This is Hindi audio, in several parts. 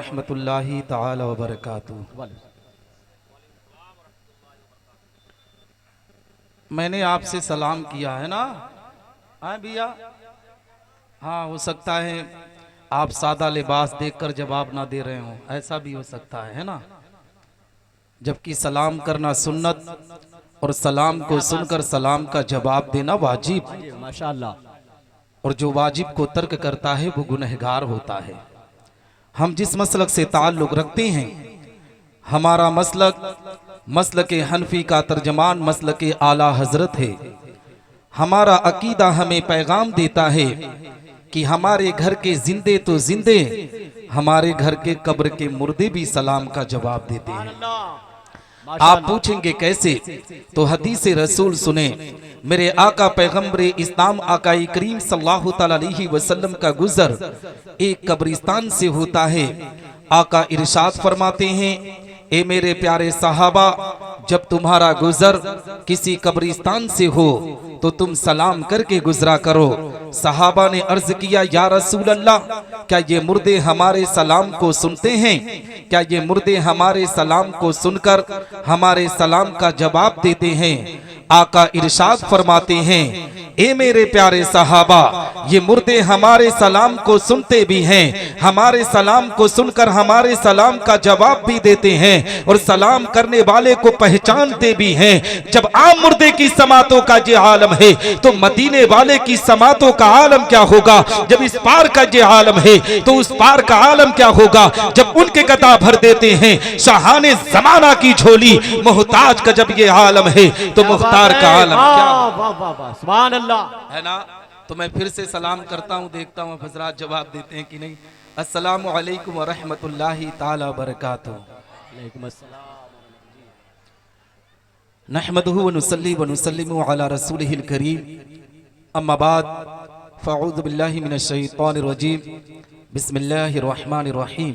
रहमतुल्लाहि ताला व बरकातुहू। मैंने आपसे सलाम किया है ना? हाँ भैया, हाँ हो सकता है आप सादा लिबास देखकर जवाब ना दे रहे हो, ऐसा भी हो सकता है ना? जबकि सलाम करना सुन्नत और सलाम को सुनकर सलाम का जवाब देना वाजिब। माशाअल्लाह। और जो वाजिब को तर्क करता है वो गुनहगार होता है। हम जिस मसलक से ताल्लुक रखते हैं, हमारा मसलक हनफी का तर्जमान मसलक आला हजरत है। हमारा अकीदा हमें पैगाम देता है कि हमारे घर के जिंदे तो जिंदे, हमारे घर के कब्र के मुर्दे भी सलाम का जवाब देते हैं। आप पूछेंगे कैसे? तो हदीस रसूल सुने। मेरे आका पैगंबर इस्लाम आकाई करीम सल्लल्लाहु अलैहि वसल्लम का गुजर एक कब्रिस्तान से होता है। आका इरशाद फरमाते हैं, ए मेरे प्यारे सहाबा, जब तुम्हारा गुजर किसी कब्रिस्तान से हो तो तुम सलाम करके गुजरा करो। सहाबा ने अर्ज किया, या रसूल अल्लाह, क्या ये मुर्दे हमारे सलाम को सुनते हैं? क्या ये मुर्दे हमारे सलाम को सुनकर हमारे सलाम का जवाब देते हैं? आका इरशाद फरमाते हैं, ए मेरे प्यारे सहाबा, ये मुर्दे हमारे सलाम को सुनते भी हैं, हमारे सलाम को सुनकर हमारे सलाम का जवाब भी देते हैं और सलाम करने वाले को पहचानते भी हैं। जब आम मुर्दे की समातों का ये आलम है तो मदीने वाले की समातों का आलम क्या होगा? जब इस पार का ये आलम है तो उस पार का आलम क्या होगा? जब उनके गदा भर देते हैं शाहाने जमाना की झोली, मोहताज का जब ये आलम है तो मुख्तार का आलम क्या? सुभान अल्लाह, है ना? तो मैं फिर से सलाम करता हूँ, देखता हूँ हजरात जवाब देते हैं कि नहीं। अस्सलामु अलैकुम व रहमतुल्लाहि ताला व बरकातुहू। नहमदुहु व नुसल्ली व नुसल्लिमु अला रसूलिहिल करीम, अम्मा बाद, फ़अऊज़ु बिल्लाहि मिनश शैतानिर रजीम, बिस्मिल्लाहिर रहमानिर रहीम।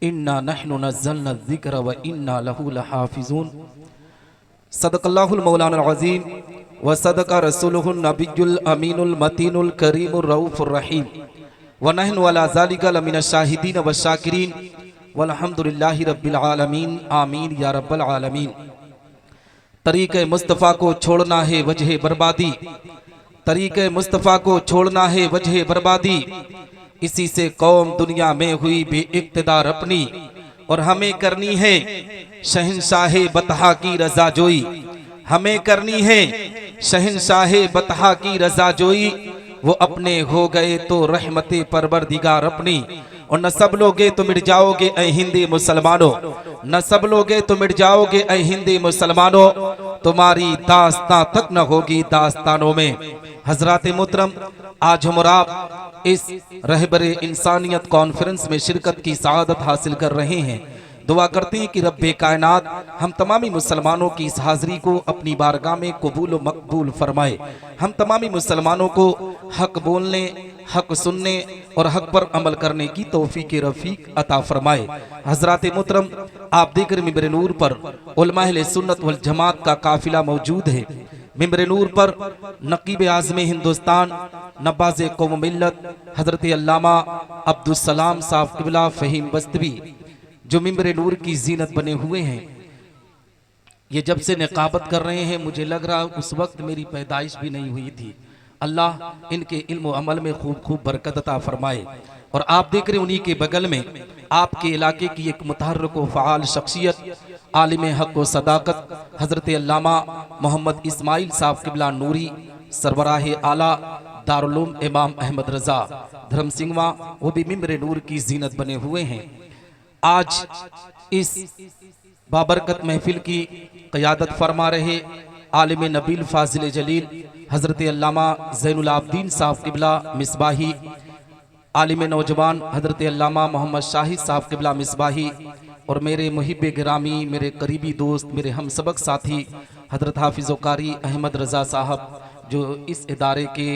इन्ना नहनु नज़्ज़लना ज़िक्र व इन्ना लहु लहाफ़िज़ून। सदक़ल्लाहुल मौलाना अज़ीम व सदक़ा रसूलुहुन नबियुल अमीनुल मतीनुल करीमुर रऊफ़ुर रहीम व नहनु अला ज़ालिका लमिनश शाहिदीन व शाकिरीन वल्हम्दुलिल्लाहि रब्बिल आलमीन, आमीन या रब्बल आलमीन। तरीक़े मुस्तफ़ा को छोड़ना है वजह बर्बादी, तरीक़े मुस्तफ़ा को छोड़ना है वजह बर्बादी। इसी से कौम दुनिया में हुई बेइक़्तिदार अपनी, और हमें करनी है शहंशाहे बतहा की रजा जोई, हमें करनी है शहंशाहे बतहा की रजा जोई। वो अपने हो गए तो रहमते परवरदिगार अपनी, और न सब लोगे तो मिट जाओगे ऐ हिंदी मुसलमानों, न सब लोगे तो मिट जाओगे ऐ हिंदी मुसलमानों, तुम्हारी दास्तां तक न होगी दास्तानों में। हजरात मोहतरम, आज हम और आप इस रहबरे इंसानियत कॉन्फ्रेंस में शिरकत की सआदत हासिल कर रहे हैं। दुआ करते हैं कि रब्बे कायनात हम तमामी मुसलमानों की इस हाज़िरी को अपनी बारगाह में कबूल व मकबूल फरमाए। हम तमामी मुसलमानों को हक बोलने, हक सुनने और हक पर अमल करने की तौफीक रफ़ीक अता फरमाए। हज़रात मोहतरम, आप देख रहे मिंबर नूर पर उलमा अहले सुन्नत वल जमात का काफिला मौजूद है। मिंबर नूर पर नकीब आज़म हिंदुस्तान, नवाज़ कौम मिल्लत हज़रत अल्लामा अब्दुल सलाम साहब क़िबला फ़हीम बस्तवी जो मिंबर नूर की जीनत बने हुए हैं। ये जब से निकाबत कर रहे हैं, मुझे लग रहा उस वक्त मेरी पैदाइश भी नहीं हुई थी। अल्लाह इनके इल्म व अमल में खूब खूब बरकत अता फरमाए। और आप देख रहे उन्हीं के बगल में आपके इलाके की एक मुतहर्रिक व फ़आल शख्सियत, आलिम हक व सदाकत हज़रत अल्लामा मोहम्मद इस्माइल साहब क़िबला नूरी सरबराह आला दारुल उलूम इमाम अहमद रज़ा धर्म सिंहवा, वो भी मिंबर नूर की जीनत बने हुए हैं। आज इस बाबरकत महफिल की क़यादत फरमा रहे आलिम नबील फाजिल जलील हज़रत अल्लामा ज़ैनुल आबदीन साहब क़िबला मिसबाही, आलिम नौजवान हज़रत अल्लामा मोहम्मद शाहिद साहब क़िबला मिसबाही, और मेरे मुहिब गिरामी, मेरे करीबी दोस्त, मेरे हम सबक साथी हज़रत हाफिज़ व कारी अहमद रज़ा साहब जो इस इदारे के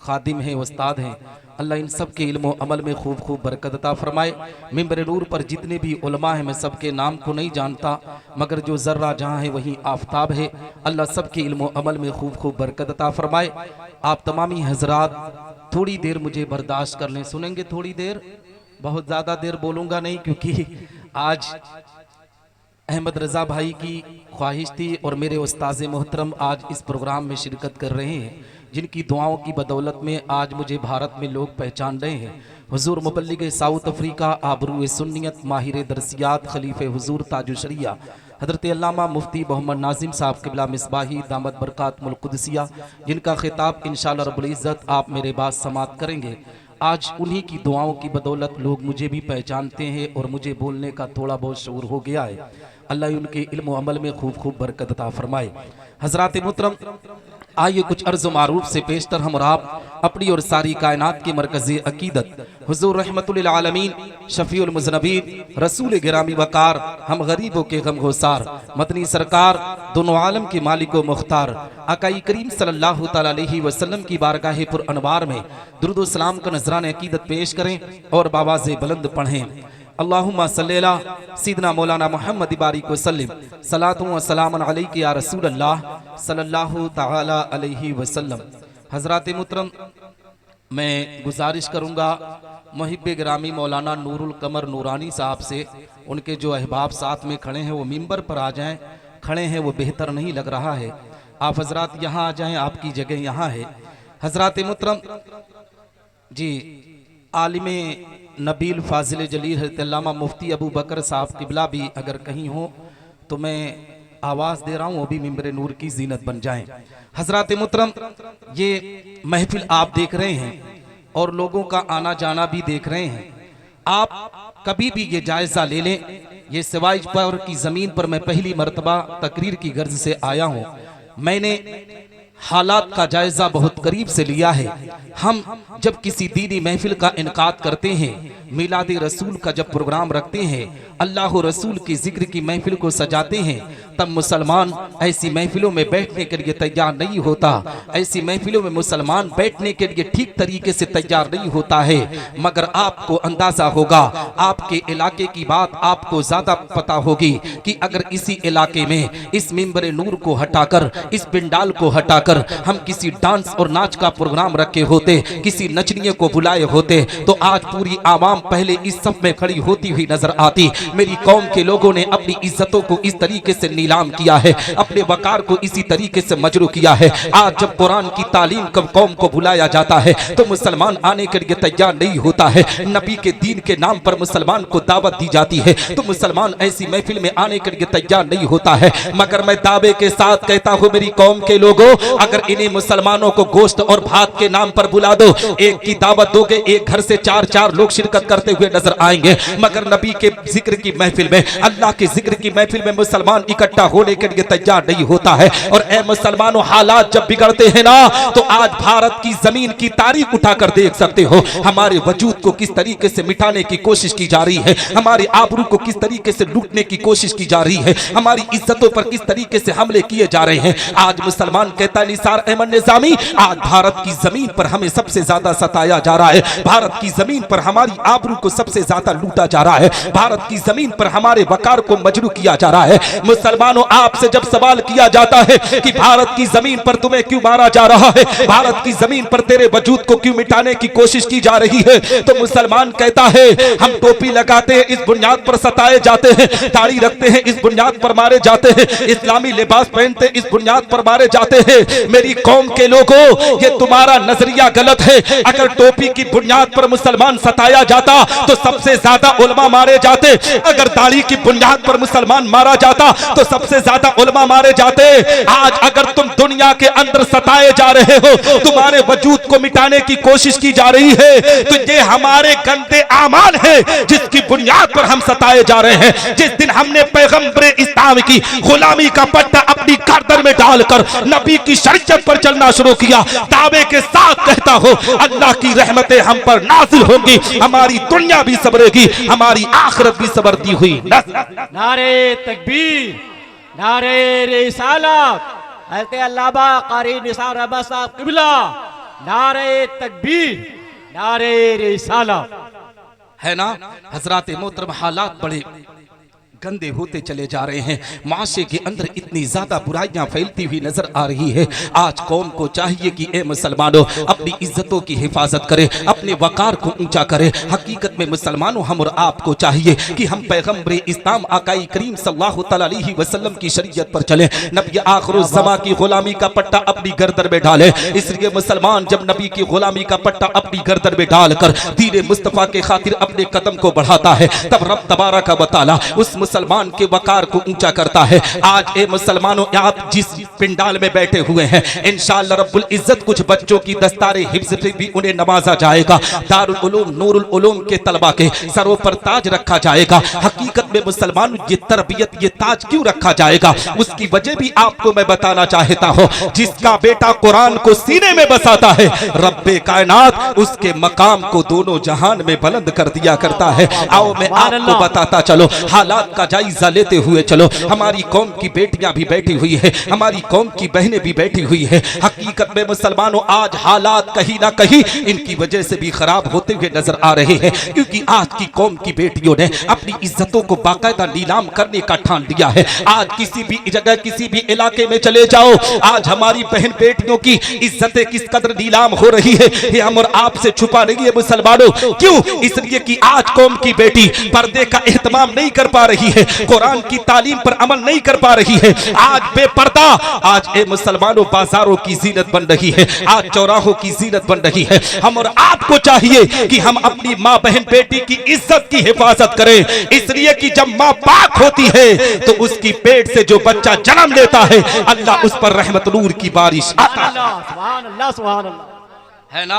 खादिम हैं, उस्ताद हैं। अल्लाह इन सब के इल्म अमल में खूब खूब बरकत अता फरमाए। मिंबर नूर पर जितने भी उलमा हैं, मैं सबके नाम को नहीं जानता, मगर जो ज़र्रा जहाँ है वहीं आफताब है। अल्लाह सब के इल्म अमल में खूब खूब बरकत अता फरमाए। आप तमामी हजरात थोड़ी देर मुझे बर्दाश्त कर लें, सुनेंगे थोड़ी देर बहुत ज़्यादा देर बोलूँगा नहीं, क्योंकि आज अहमद रज़ा भाई की ख्वाहिश थी और मेरे उस्ताज़ मोहतरम आज इस प्रोग्राम में शिरकत कर रहे हैं, जिनकी दुआओं की बदौलत में आज मुझे भारत में लोग पहचान रहे हैं। हुजूर मुबल्लिग साउथ अफ्रीका, आबरू सुन्नियत, माहिर दरसियात, खलीफे हुजूर ताजु शरिया हज़रत अल्लामा मुफ्ती मोहम्मद नाजिम साहब क़िबला मिसबाही दामद बरकातुल कुदसिया, जिनका खिताब इंशाअल्लाह रब्बुल इज़्ज़त आप मेरे बाद समात करेंगे। आज उन्हीं की दुआओं की बदौलत लोग मुझे भी पहचानते हैं और मुझे बोलने का थोड़ा बहुत शऊर हो गया है। अल्लाह उनके इल्म अमल में खूब खूब बरकत अता फरमाए। हज़रात मोहतरम, आइए कुछ अर्ज़ मारूफ से पेशतर हम और आप अपनी और सारी कायनात की मरकज़ी अकीदत हुजूर रहमतुल लिल आलमीन, शफीउल मुज़नबीन, रसूल गिरामी वकार, हम गरीबों के गमगोसार, मदनी सरकार, दोनों आलम के मालिक व मुख्तार, आकाई करीम सल्लल्लाहु तआला अलैहि वसल्लम की बारगाह पुर अनवार में दुरूद व सलाम का नजरान अकीदत पेश करें और बावाज़े बुलंद पढ़ें। अल्लाहुम्मा सल्ली अला सय्यिदना मौलाना मुहम्मद बारिक वसल्लिम, सलातु व सलामुन अलैका या रसूल अल्लाह सल्लल्लाहु तआला अलैहि वसल्लम। हज़रात मुहतरम, मैं गुजारिश करूँगा मुहिब्बे गिरामी मौलाना नूरुल कमर नूरानी साहब से, उनके जो अहबाब साथ में खड़े हैं वो मिंबर पर आ जाएं। खड़े हैं वो बेहतर नहीं लग रहा है, आप हजरात यहाँ आ जाएं, आपकी जगह यहाँ है। हज़रात मुहतरम जी, आलिमे नबील फाजिल जलील हज़रत अल्लामा मुफ्ती अबू बकर साहब क़िबला भी अगर कहीं हो तो मैं आवाज़ दे रहा हूँ, वो भी मिंबर नूर की जीनत बन जाएं। हज़रात मुहतरम, ये महफिल आप देख रहे हैं और लोगों का आना जाना भी देख रहे हैं। आप कभी भी ये जायज़ा ले लें, ये सिवाइज पर की ज़मीन पर मैं पहली मरतबा तकरीर की गर्ज से आया हूँ। मैंने हालात का जायजा बहुत करीब से लिया है। हम जब किसी दीनी महफिल का इनकाद करते हैं, मिलाद रसूल का जब प्रोग्राम रखते हैं, अल्लाह रसूल की जिक्र की महफिल को सजाते हैं, तब मुसलमान ऐसी महफिलों में बैठने के लिए तैयार नहीं होता। ऐसी महफिलों में मुसलमान बैठने के लिए ठीक तरीके से तैयार नहीं होता है। मगर आपको अंदाजा होगा, आपके इलाके की बात आपको ज्यादा पता होगी कि अगर इसी इलाके में इस मिंबर नूर को हटाकर, इस पिंडाल को हटाकर हम किसी डांस और नाच का प्रोग्राम रखे होते, किसी नचनिए को बुलाए होते, तो आज पूरी आवाम पहले इस सब में खड़ी होती हुई नजर आती। मेरी कौम के लोगों ने अपनी इज्जतों को इस तरीके से नीलाम किया है, अपने वकार को इसी तरीके से मजरू किया है। आज जब कुरान की तालीम कब कौम को बुलाया जाता है तो मुसलमान आने के लिए तैयार नहीं होता है। नबी के दीन के नाम पर मुसलमान को दावत दी जाती है तो मुसलमान ऐसी महफिल में आने के लिए तैयार नहीं होता है। मगर मैं दावे के साथ कहता हूँ, मेरी कौम के लोगों, अगर इन्हीं मुसलमानों को गोश्त और भात के नाम पर बुला दो, एक की दावत दोगे, एक घर से 4-4 लोग शिरकत करते हुए नजर आएंगे। मगर नबी के जिक्र की महफिल में, अल्लाह के जिक्र की महफिल में मुसलमान इकट्ठा होने के लिए तैयार नहीं होता है। और ए मुसलमानों, हालात जब बिगड़ते हैं ना, तो आज भारत की जमीन की तारीख उठाकर देख सकते हो, हमारे वजूद को किस तरीके से मिटाने की कोशिश की जा रही है, हमारी आबरू को किस तरीके से लूटने की कोशिश की जा रही है, हमारी इज्जतों पर किस तरीके से हमले किए जा रहे हैं। आज मुसलमान कहता निसार अहमद निजामी, आज भारत की जमीन पर हमें सबसे ज्यादा सताया जा रहा है, भारत की जमीन पर हमारी आबरू को सबसे ज्यादा लूटा जा रहा है, भारत की जमीन पर हमारे वकार को मजरू किया जा रहा है। मुसलमानों, आपसे जब सवाल किया जाता है कि भारत की जमीन पर तुम्हें क्यों मारा जा रहा है, भारत की जमीन पर तेरे वजूद को क्यों मिटाने की कोशिश की जा रही है, तो मुसलमान कहता है हम टोपी लगाते हैं इस बुनियाद पर सताए जाते हैं, दाढ़ी रखते हैं इस बुनियाद पर मारे जाते हैं, इस्लामी लिबास पहनते इस बुनियाद पर मारे जाते हैं। मेरी कौम के लोगों, ये तुम्हारा नजरिया गलत है। अगर टोपी की बुनियाद पर मुसलमान सताया जाता तो सबसे ज्यादा उलमा मारे जाते, अगर दाढ़ी की बुनियाद पर मुसलमान मारा जाता तो सबसे ज्यादा उलमा मारे जाते। आज अगर तुम दुनिया के अंदर सताए जा रहे हो, तुम्हारे वजूद को मिटाने की कोशिश की जा रही है, तो ये हमारे गंदे आमाल है जिसकी बुनियाद पर हम सताए जा रहे हैं। जिस दिन हमने पैगंबर इस्लाम की गुलामी का पट्टा अपनी गर्दन में डालकर नबी की शरीयत पर चलना शुरू किया, दावे के साथ कहता हो, अल्लाह की रहमतें हम पर नाजिल होंगी, हमारी दुनिया भी सबरेगी, हमारी आखिरत भी सबरती हुई। नारे तकबीर, नारे रिसालत, हज़रत अल्लामा कारी निसार अहमद साहब क़िबला, नारे तकबीर, नारे रिसालत। है ना हजरात मोहतरम, हालात बड़े गंदे होते चले जा रहे हैं। माशरे के अंदर इतनी ज्यादा बुराइयां फैलती हुई नजर आ रही है। आज कौम को चाहिए कि ए मुसलमानों अपनी इज्जतों की हिफाजत करें, अपने वकार को ऊंचा करें। हकीकत में मुसलमानों हम और आपको चाहिए कि हम पैगम्बर इस्लाम आकाई करीम सल्लल्लाहु अलैहि वसल्लम की शरीयत पर चलें। नबी आखिरुज़्ज़मा की गुलामी का पट्टा अपनी गर्दन में डालें। इसलिए मुसलमान जब नबी की गुलामी का पट्टा अपनी गर्दन में डालकर दीन मुस्तफा के खातिर अपने कदम को बढ़ाता है, तब रब तबारक व तआला उस मुसलमान के वकार को ऊंचा करता है। आज ए मुसलमानों, आप जिस पिंडाल में बैठे हुए हैं, इंशाअल्लाह रब्बुल इज्जत कुछ बच्चों की दस्तारे हिफ्ज़ से भी उन्हें नवाजा जाएगा। दारुल उलूम नूरुल उलूम के तलबा के सरों पर ताज रखा जाएगा। हकीकत में मुसलमान ये तरबियत, ये ताज क्यों रखा जाएगा, उसकी वजह भी आपको मैं बताना चाहता हूँ। जिसका बेटा कुरान को सीने में बसाता है, रब्बे कायनात उसके मकाम को दोनों जहान में बुलंद कर दिया करता है। आओ मैं आपको बताता चलो, हालात का जायजा लेते हुए चलो। हमारी कौम की बेटियां भी बैठी हुई है, हमारी कौम की बहनें भी बैठी हुई है। हकीकत में मुसलमानों आज हालात कहीं ना कहीं इनकी वजह से भी खराब होते हुए नजर आ रहे हैं, क्योंकि आज की कौम की बेटियों ने अपनी इज्जतों को बाकायदा नीलाम करने का ठान लिया है। आज किसी भी जगह, किसी भी इलाके में चले जाओ, आज हमारी बहन बेटियों की इज्जतें किस कदर नीलाम हो रही है, ये हम और आपसे छुपा नहीं है मुसलमानों। क्यों? इसलिए कि आज कौम की बेटी पर्दे का एहतमाम नहीं कर पा रही है, कुरान की तालीम पर अमल नहीं कर पा रही है। आज बेपर्दा, आज ए मुसलमानों बाजारों की जीनत बन रही है, आज चौराहों की जीनत बन रही है। हम और आपको चाहिए कि हम अपनी माँ बहन बेटी की इज्जत की हिफाजत करें। इसलिए कि जब माँ पाक होती है तो उसकी पेट से जो बच्चा जन्म लेता है, अल्लाह उस पर रहमत नूर की बारिश आता है ना।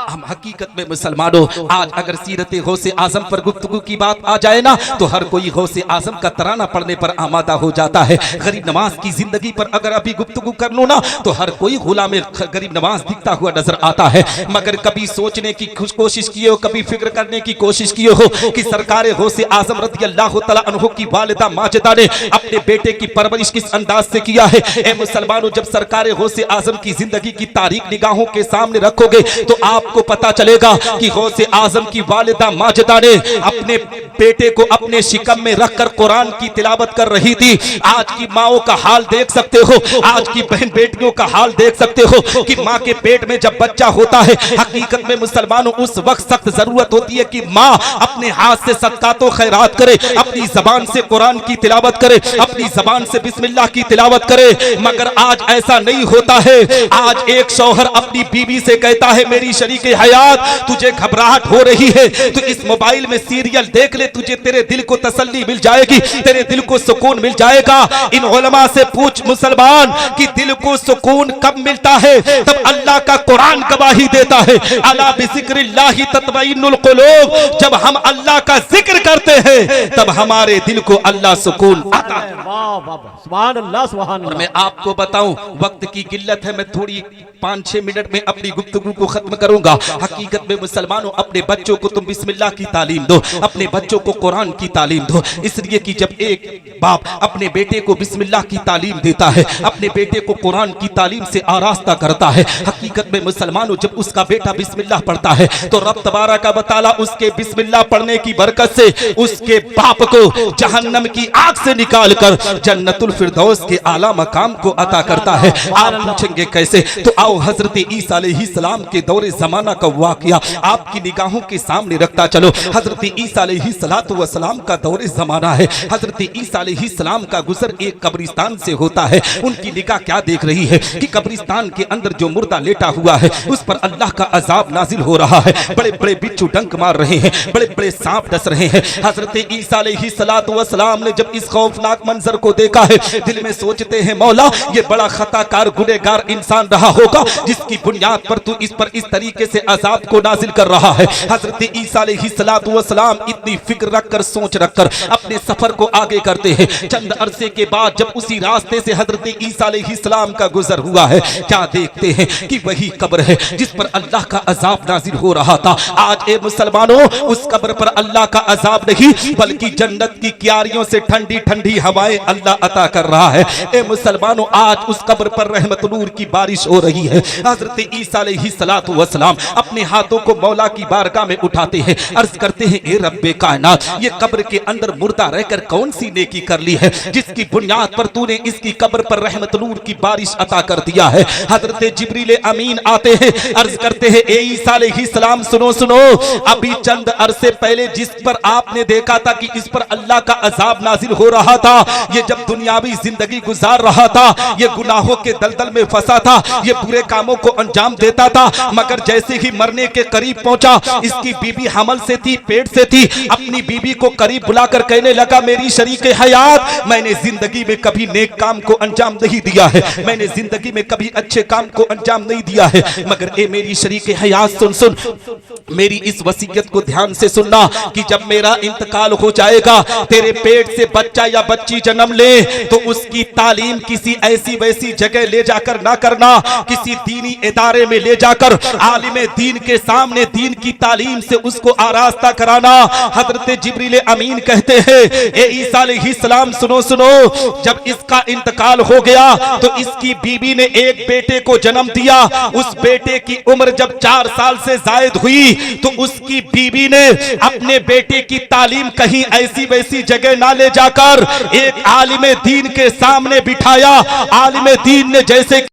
हम हकीकत में मुसलमानों आज अगर सीरत गौसे आजम पर गुफ्तगू की बात आ जाए ना, तो हर कोई गौसे आजम का तराना पढ़ने पर आमादा हो जाता है। गरीब नवाज की जिंदगी पर अगर अभी गुफ्तगू कर लो ना, तो हर कोई गुलाम गरीब नवाज दिखता हुआ नजर आता है। मगर कभी सोचने की कोशिश किए हो, कभी फिक्र करने की कोशिश किए हो कि सरकार गौसे आजम रज़ियल्लाहु तआला अन्हु की वालिदा माजिदा ने अपने बेटे की परवरिश किस अंदाज से किया है। ए मुसलमानों, जब सरकार गौसे आजम की जिंदगी की तारीख निगाहों के सामने रखोगे तो आपको पता चलेगा कि गौसे आजम की वालिदा माजिदा ने अपने बेटे को अपने शिकम में रखकर कुरान की तिलावत कर रही थी। आज की माओं का हाल देख सकते हो, आज की बहन बेटियों का हाल देख सकते हो कि माँ के पेट में जब बच्चा होता है, हकीकत में मुसलमानों उस वक्त सख्त जरूरत होती है कि माँ अपने हाथ से सदकातो खैरात करे, अपनी जबान से कुरान की तिलावत करे, अपनी जबान से बिस्मिल्लाह की तिलावत करे। मगर आज ऐसा नहीं होता है। आज एक शौहर अपनी बीवी से कहता है, मेरी शरीक हयात, तुझे घबराहट हो रही है तो इस मोबाइल में सीरियल देख ले, तुझे तेरे दिल को तसल्ली मिल जाएगी, तेरे दिल को सुकून मिल जाएगा। इन उलमा से पूछ मुसलमान कि दिल को सुकून कब मिलता है? तब अल्लाह का कुरान गवाही देता है, अला बिज़िक्रिल्लाहि तत्मइन्नुल कुलूब। जब हम अल्लाह का जिक्र करते हैं तब हमारे दिल को अल्लाह सुकून आता है। सुभान अल्लाह, सुभान और अल्लाह। मैं आपको बताऊं, वक्त की किल्लत है, मैं थोड़ी 5-6 मिनट में अपनी गुफ्तगू को खत्म करूंगा। हकीकत में मुसलमानों, अपने बच्चों को तुम बिस्मिल्लाह की तालीम दो, अपने बच्चों को कुरान की तालीम दो। इसलिए कि जब एक बाप अपने बेटे को बिस्मिल्लाह की तालीम देता है, अपने बेटे को कुरान की तालीम से आरास्ता करता है, हकीकत में मुसलमानों जब उसका बेटा बिस्मिल्लाह पढ़ता है तो रब तबारक व तआला उसके बिस्मिल्लाह पढ़ने की बरकत से उसके बाप को जहन्नम की आग से निकाल कर जन्नतुल फिरदौस के आला मकाम को अता करता है। आप पूछेंगे कैसे? तो आओ हजरत ईसा अलैहिस्सलाम के दौरे जमाना का वाकया आपकी निगाहों के सामने रखता चलो। हजरत ईसा अलैहिस्सलाम का दौरे जमाना है। हजरत ईसा अलैहिस्सलाम का गुजर एक कब्रिस्तान से होता है। उनकी निगाह क्या देख रही है कि कब्रिस्तान के अंदर जो मुर्दा लेटा हुआ है उस पर अल्लाह का अजाब नाजिल हो रहा है। बड़े बड़े बिच्छू डंक मार रहे हैं, बड़े बड़े सांप डस रहे हैं। हजरत ईसा अलैहिस्सलाम ने जब इस खौफनाक मंजर को देखा है, दिल में सोचते हैं, मौला ये बड़ा खताकार गुनहगार इंसान रहा होगा जिसकी बुनियाद पर तू इस पर इस तरीके से अजाब को नाजिल कर रहा है। हजरत ईसा अलैहिस्सलाम इतनी फिक्र रखकर, सोच रखकर अपने सफर को आगे करते हैं। चंद अरसे के बाद जब उसी रास्ते से हजरत ईसा अलैहिस्सलाम का गुजर हुआ है, क्या देखते हैं कि वही कब्र है जिस पर अल्लाह का अजाब नाजिल हो रहा था। आज ए मुसलमानों, उस कब्र पर अल्लाह का अजाब नहीं बल्कि जन्नत की क्यारियों से ठंडी ठंडी हवाएं अल्लाह अता कर रहा है। ए मुसलमानों, आज उस कब्र पर रहमत नूर की बारिश हो रही है। हजरत ईसा अलैहिस्सलाम अलैहिस्सलातु वस्सलाम अपने हाथों को मौला की बारगाह में उठाते हैं, अर्ज करते हैं ए रब्बे कायनात, ये कब्र के अंदर मुर्दा रहकर कौन सी नेकी कर ली है जिसकी बुनियाद पर तूने इसकी कब्र पर रहमत नूर की बारिश अता कर दिया है। हजरत जिब्रील अमीन आते हैं, अर्ज करते हैं ए ईसा अलैहिस्सलाम सुनो सुनो, अभी चंद अरसे पहले जिस पर आपने देखा था कि इस पर अल्लाह का अजाब नाजिल हो रहा था, ये जब दुनियावी जिंदगी गुजार रहा था, ये गुनाहों के दलदल में फंसा था, ये बुरे कामों को अंजाम देता था, मगर जैसे ही मरने के करीब पहुंचा, इसकी बीबी हमल से थी, पेट से थी, अपनी बीबी को करीब बुलाकर कहने लगा मेरी शरीके हयात, मैंने जिंदगी में कभी नेक काम को अंजाम नहीं दिया है, मैंने जिंदगी में कभी अच्छे काम को अंजाम नहीं दिया है, मगर ए मेरी शरीके हयात सुन सुन, मेरी इस वसीयत को ध्यान से सुनना कि जब मेरा इंतकाल हो जाएगा, तेरे पेट से बच्चा या बच्ची जन्म ले तो उसकी तालीम किसी ऐसी वैसी जगह ले जाकर ना करना, किसी दीनी इदारे में ले जाकर आलिम दीन के सामने दीन की तालीम से उसको आरास्ता कराना। हजरत जिब्रील अमीन कहते हैं ए ईसा अलैहिस्सलाम सुनो सुनो, जब इसका इंतकाल हो गया तो इसकी बीबी ने एक बेटे को जन्म दिया, उस बेटे की उम्र जब 4 साल से जायद हुई तो उसकी बीबी ने अपने बेटे की तालीम कहीं ऐसी वैसी जगह ना ले जाकर एक आलिम दीन के सामने बिठाया। आलिम दीन ने जैसे